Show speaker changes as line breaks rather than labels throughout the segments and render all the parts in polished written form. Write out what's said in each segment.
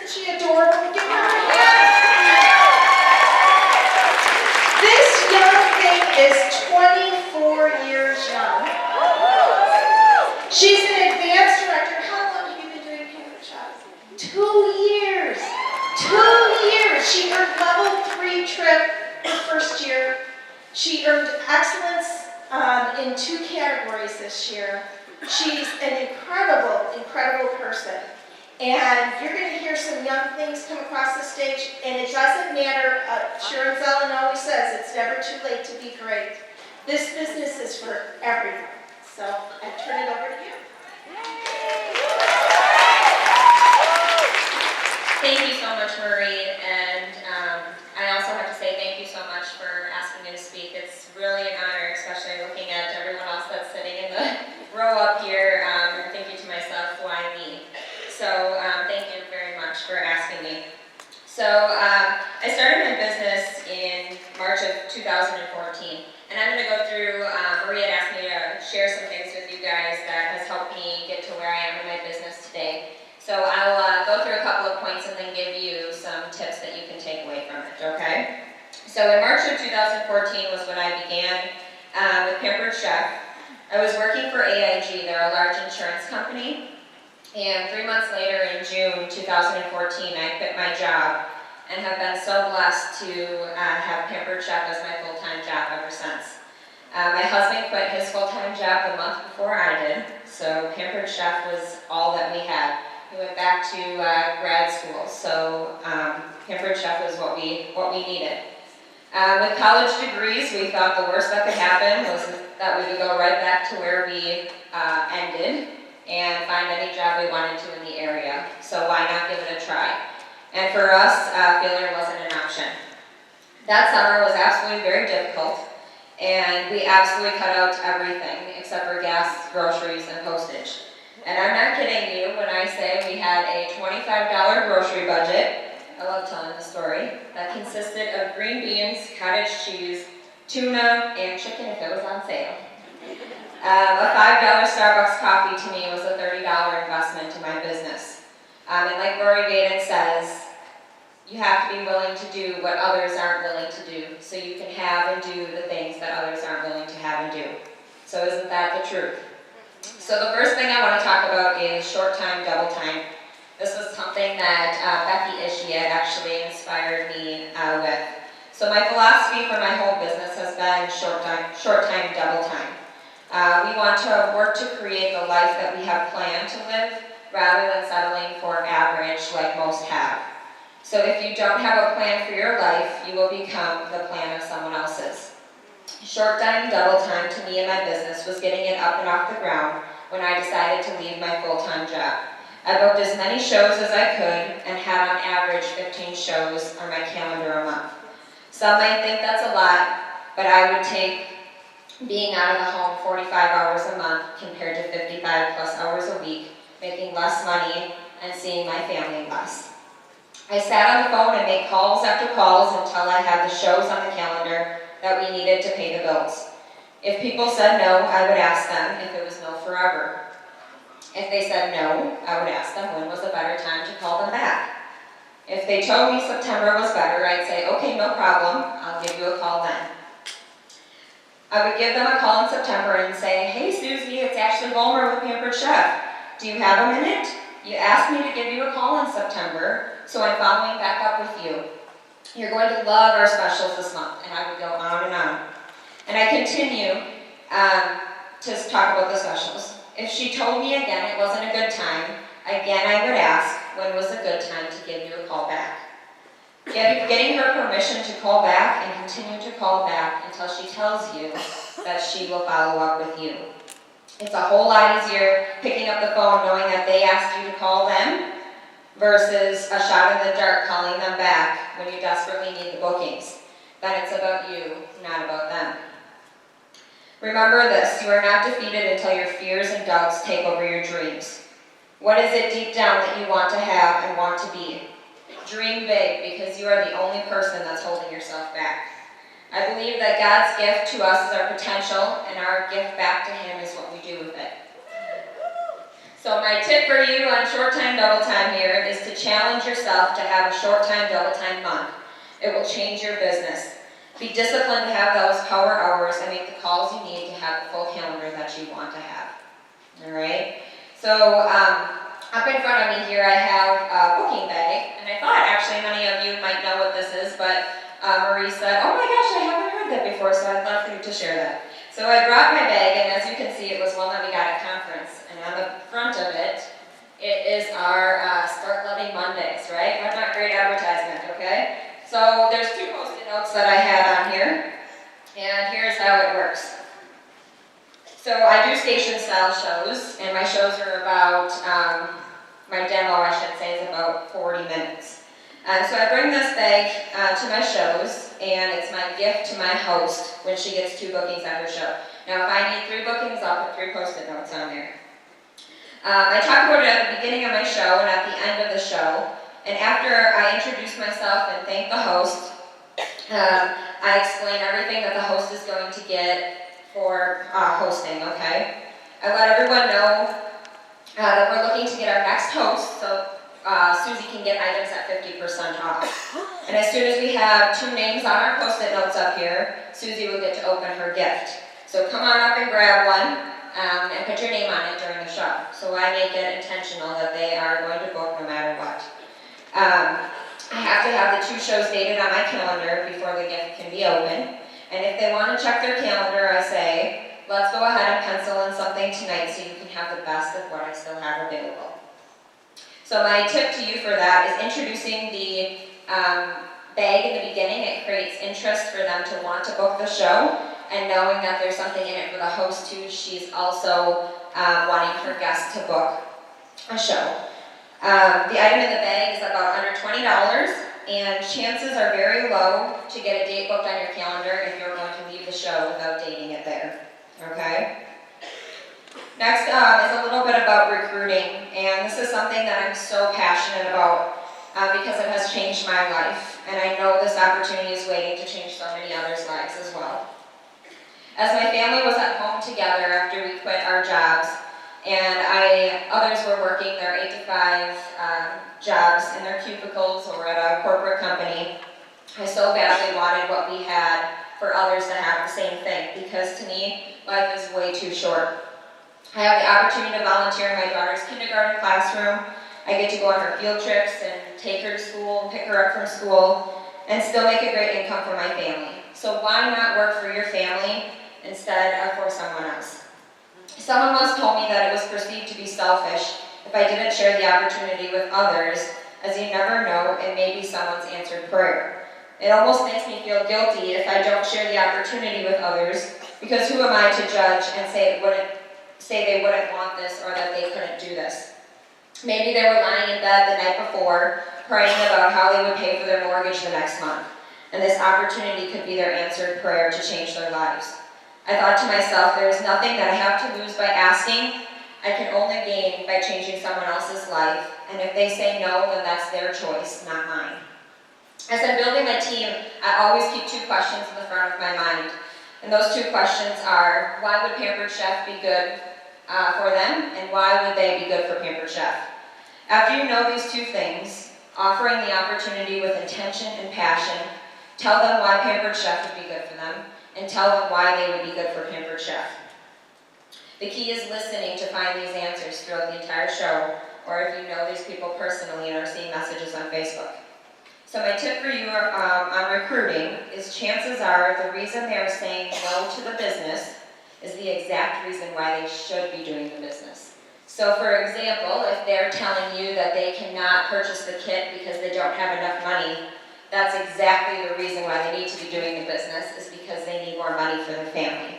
Isn't she adorable? Give her a hand. This young thing is 24 years young. She's an advanced director. How long have you been doing Pampered Chef? 2 years. 2 years. She earned level 3 trip her first year. She earned excellence in 2 categories this year. She's an incredible, incredible person. And you're going to hear some young things come across the stage, and it doesn't matter. Sharon Zellin always says it's never too late to be great. This business is for everyone. So I turn it over to you.
Thank you so much, Marie, and I also have to say thank you so much for asking me to speak. It's really an honor, especially looking at everyone else that's sitting in the row up here, and thinking to myself, why me? So thank you very much for asking me. So I started my business in March of 2014, and I'm going to go through, Marie had asked me to share some things with you guys that has helped me get to where I am in my business today. So I'll go through a couple of points and then give you some tips that you can take away from it, okay? So in March of 2014 was when I began with Pampered Chef. I was working for AIG, they're a large insurance company, and 3 months later in June 2014, I quit my job and have been so blessed to have Pampered Chef as my full-time job ever since. My husband quit his full-time job the month before I did, so Pampered Chef was all that we had. We went back to grad school, so Pampered Chef was what we needed. With college degrees, we thought the worst that could happen was that we would go right back to where we ended and find any job we wanted to in the area. So why not give it a try? And for us, failure wasn't an option. That summer was absolutely very difficult, and we absolutely cut out everything except for gas, groceries, and postage. And I'm not kidding you when I say we had a $25 grocery budget. I love telling the story. That consisted of green beans, cottage cheese, tuna, and chicken if it was on sale. A $5 Starbucks coffee to me was a $30 investment to my business. And like Rory Vaden says, you have to be willing to do what others aren't willing to do, so you can have and do the things that others aren't willing to have and do. So isn't that the truth? So the first thing I want to talk about is short time, double time. This was something that Becky Ishiat actually inspired me with. So my philosophy for my whole business has been short time, double time. We want to work to create the life that we have planned to live rather than settling for average like most have. So if you don't have a plan for your life, you will become the plan of someone else's. Short time, double time to me and my business was getting it up and off the ground when I decided to leave my full-time job. I booked as many shows as I could and had on average 15 shows on my calendar a month. Some might think that's a lot, but I would take being out of the home 45 hours a month compared to 55 plus hours a week, making less money and seeing my family less. I sat on the phone and made calls after calls until I had the shows on the calendar that we needed to pay the bills. If people said no, I would ask them if it was no forever. If they said no, I would ask them when was a better time to call them back. If they told me September was better, I'd say, okay, no problem, I'll give you a call then. I would give them a call in September and say, hey Susie, it's Ashley Vollmer with Pampered Chef. Do you have a minute? You asked me to give you a call in September, so I'm following back up with you. You're going to love our specials this month, and I would go on and on. And I continue to talk about the specials. If she told me again it wasn't a good time, again I would ask when was a good time to give you a call back. Getting her permission to call back and continue to call back until she tells you that she will follow up with you. It's a whole lot easier picking up the phone knowing that they asked you to call them versus a shot in the dark calling them back when you desperately need the bookings. Then it's about you, not about them. Remember this, you are not defeated until your fears and doubts take over your dreams. What is it deep down that you want to have and want to be? Dream big, because you are the only person that's holding yourself back. I believe that God's gift to us is our potential, and our gift back to Him is what we do with it. So So my tip for you on short time, double time here is to challenge yourself to have a short time, double time month. It will change your business. Be disciplined to have those power hours and make the calls you need to have the full calendar that you want to have. All right? So up in front of me here I have a booking bag, and I thought actually many of you might know what this is, but Marie said, oh my gosh, I haven't heard that before, so I'd love for you to share that. So I brought my bag, and as you can see, it was one that we got at conference, and on the front of it, it is our Start Loving Mondays, right? That's not great advertisement, okay? So there's 2 post-it notes that I had on here, and here's how it works. So I do station style shows, and my shows are about, my demo I should say is about 40 minutes. So I bring this bag to my shows, and it's my gift to my host when she gets 2 bookings at her show. Now if I need 3 bookings, I'll put 3 post-it notes on there. I talk about it at the beginning of my show and at the end of the show, and after I introduce myself and thank the host, I explain everything that the host is going to get for hosting, okay? I let everyone know that we're looking to get our next host, so Susie can get items at 50% off. And as soon as we have 2 names on our post-it notes up here, Susie will get to open her gift. So come on up and grab one, and put your name on it during the show. So I make it intentional that they are going to book no matter what. I have to have the 2 shows dated on my calendar before the gift can be open. And if they want to check their calendar, I say, let's go ahead and pencil in something tonight so you can have the best of what I still have available. So my tip to you for that is introducing the bag in the beginning. It creates interest for them to want to book the show, and knowing that there's something in it for the host too, she's also wanting her guests to book a show. The item in the bag is about under $20, and chances are very low to get a date booked on your calendar if you're going to leave the show without dating it there, okay? Next is a little bit about recruiting, and this is something that I'm so passionate about because it has changed my life, and I know this opportunity is waiting to change so many others' lives as well. As my family was at home together after we quit our jobs, and others were working their 8 to 5 jobs in their cubicles or at a corporate company, I so badly wanted what we had for others to have the same thing, because to me, life is way too short. I have the opportunity to volunteer in my daughter's kindergarten classroom. I get to go on her field trips and take her to school and pick her up from school and still make a great income for my family. So why not work for your family instead of for someone else? Someone once told me that it was perceived to be selfish if I didn't share the opportunity with others, as you never know, it may be someone's answered prayer. It almost makes me feel guilty if I don't share the opportunity with others, because who am I to judge and say they wouldn't want this or that they couldn't do this? Maybe they were lying in bed the night before, praying about how they would pay for their mortgage the next month, and this opportunity could be their answered prayer to change their lives. I thought to myself, there is nothing that I have to lose by asking. I can only gain by changing someone else's life, and if they say no, then that's their choice, not mine. As I'm building my team, I always keep 2 questions in the front of my mind. And those 2 questions are, why would Pampered Chef be good for them, and why would they be good for Pampered Chef? After you know these 2 things, offering the opportunity with intention and passion, tell them why Pampered Chef would be good for them, and tell them why they would be good for Pampered Chef. The key is listening to find these answers throughout the entire show, or if you know these people personally and are seeing messages on Facebook. So my tip for you on recruiting is, chances are the reason they are saying no to the business is the exact reason why they should be doing the business. So for example, if they're telling you that they cannot purchase the kit because they don't have enough money, that's exactly the reason why they need to be doing the business, is because they need more money for their family.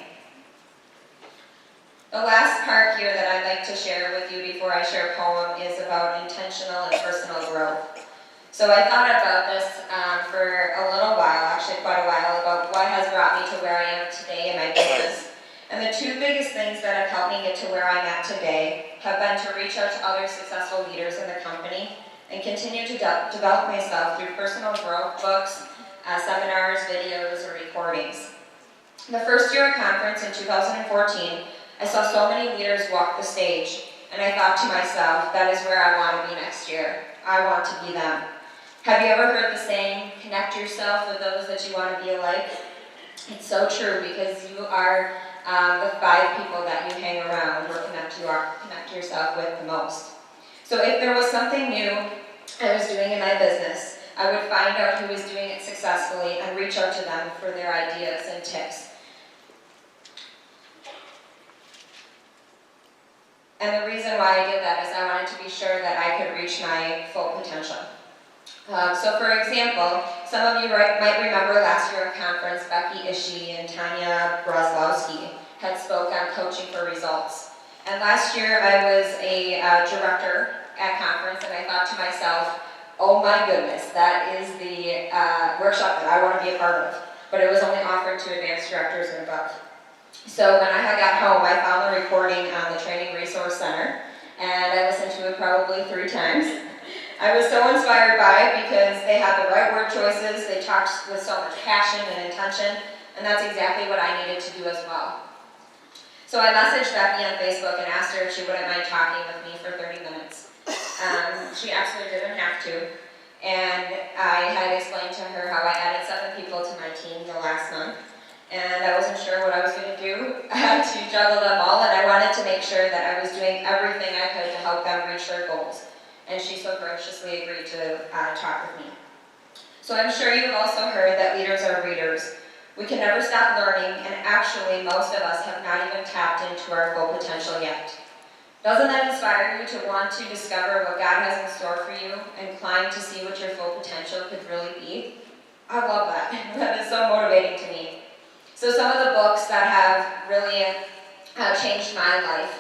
The last part here that I'd like to share with you before I share a poem is about intentional and personal growth. So I thought about this for a little while, actually quite a while, about what has brought me to where I am today in my business. And the 2 biggest things that have helped me get to where I'm at today have been to reach out to other successful leaders in the company and continue to develop myself through personal growth books, seminars, videos, or recordings. The first year of conference in 2014, I saw so many leaders walk the stage, and I thought to myself, that is where I want to be next year. I want to be them. Have you ever heard the saying, connect yourself with those that you want to be alike? It's so true, because you are the 5 people that you hang around or connect yourself with the most. So if there was something new I was doing in my business, I would find out who was doing it successfully and reach out to them for their ideas and tips. And the reason why I did that is I wanted to be sure that I could reach my full potential. So for example, some of you might remember last year at conference, Becky Ishii and Tanya Brzezowski had spoke on coaching for results. And last year I was a director at conference, and I thought to myself, oh my goodness, that is the workshop that I want to be a part of. But it was only offered to advanced directors and above. So when I got home, I found the recording on the Training Resource Center, and I listened to it probably 3 times. I was so inspired by it because they had the right word choices, they talked with so much passion and intention, and that's exactly what I needed to do as well. So I messaged Becky on Facebook and asked her if she wouldn't mind talking with me for 30 minutes. She absolutely didn't have to, and I had explained to her how I added 7 people to my team the last month, and I wasn't sure what I was going to do to juggle them all, and I wanted to make sure that I was doing everything I could to help them reach their goals. And she so graciously agreed to talk with me. So I'm sure you've also heard that leaders are readers. We can never stop learning, and actually most of us have not even tapped into our full potential yet. Doesn't that inspire you to want to discover what God has in store for you and climb to see what your full potential could really be? I love that. That is so motivating to me. So some of the books that have really changed my life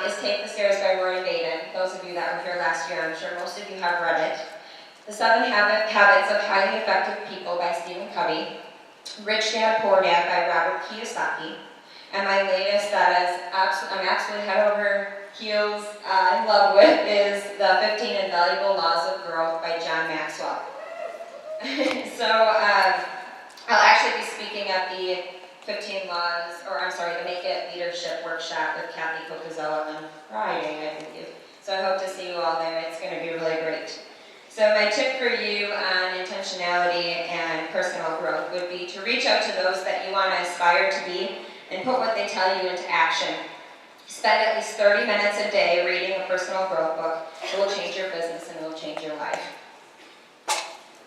is Take the Stairs by Roy Baden. Those of you that were here last year, I'm sure most of you have read it. The 7 Habits of Highly Effective People by Stephen Covey. Rich Dad, Poor Dad by Robert Kiyosaki. And my latest that I'm absolutely head over heels in love with is The 15 Invaluable Laws of Growth by John Maxwell. So I'll actually be speaking at the the Make It Leadership Workshop with Kathy Kokazawa on Friday, I believe. So I hope to see you all there. It's going to be really great. So my tip for you on intentionality and personal growth would be to reach out to those that you want to aspire to be and put what they tell you into action. Spend at least 30 minutes a day reading a personal growth book. It will change your business and it will change your life.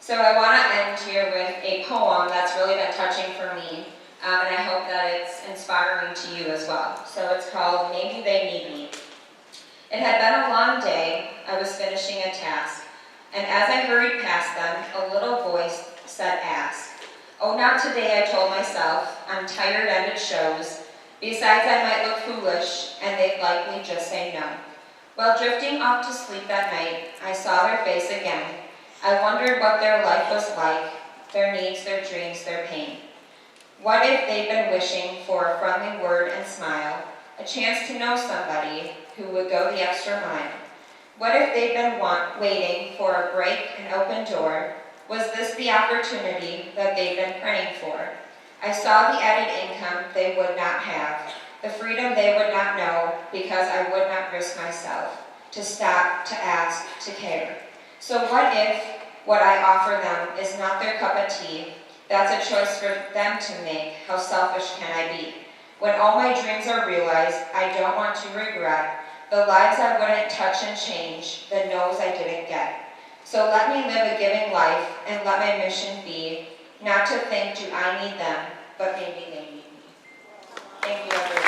So I want to end here with a poem that's really been touching for me, and I hope that it's inspiring to you as well. So it's called Maybe They Need Me. It had been a long day. I was finishing a task, and as I hurried past them, a little voice said, ask. Oh, not today, I told myself. I'm tired and it shows. Besides, I might look foolish, and they'd likely just say no. While drifting off to sleep that night, I saw their face again. I wondered what their life was like, their needs, their dreams, their pain. What if they'd been wishing for a friendly word and smile, a chance to know somebody who would go the extra mile? What if they'd been waiting for a break, an open door? Was this the opportunity that they'd been praying for? I saw the added income they would not have, the freedom they would not know, because I would not risk myself, to stop, to ask, to care. So what if what I offer them is not their cup of tea? That's a choice for them to make. How selfish can I be? When all my dreams are realized, I don't want to regret the lives I wouldn't touch and change, the no's I didn't get. So let me live a giving life and let my mission be not to think, do I need them, but maybe they need me. Thank you, everyone.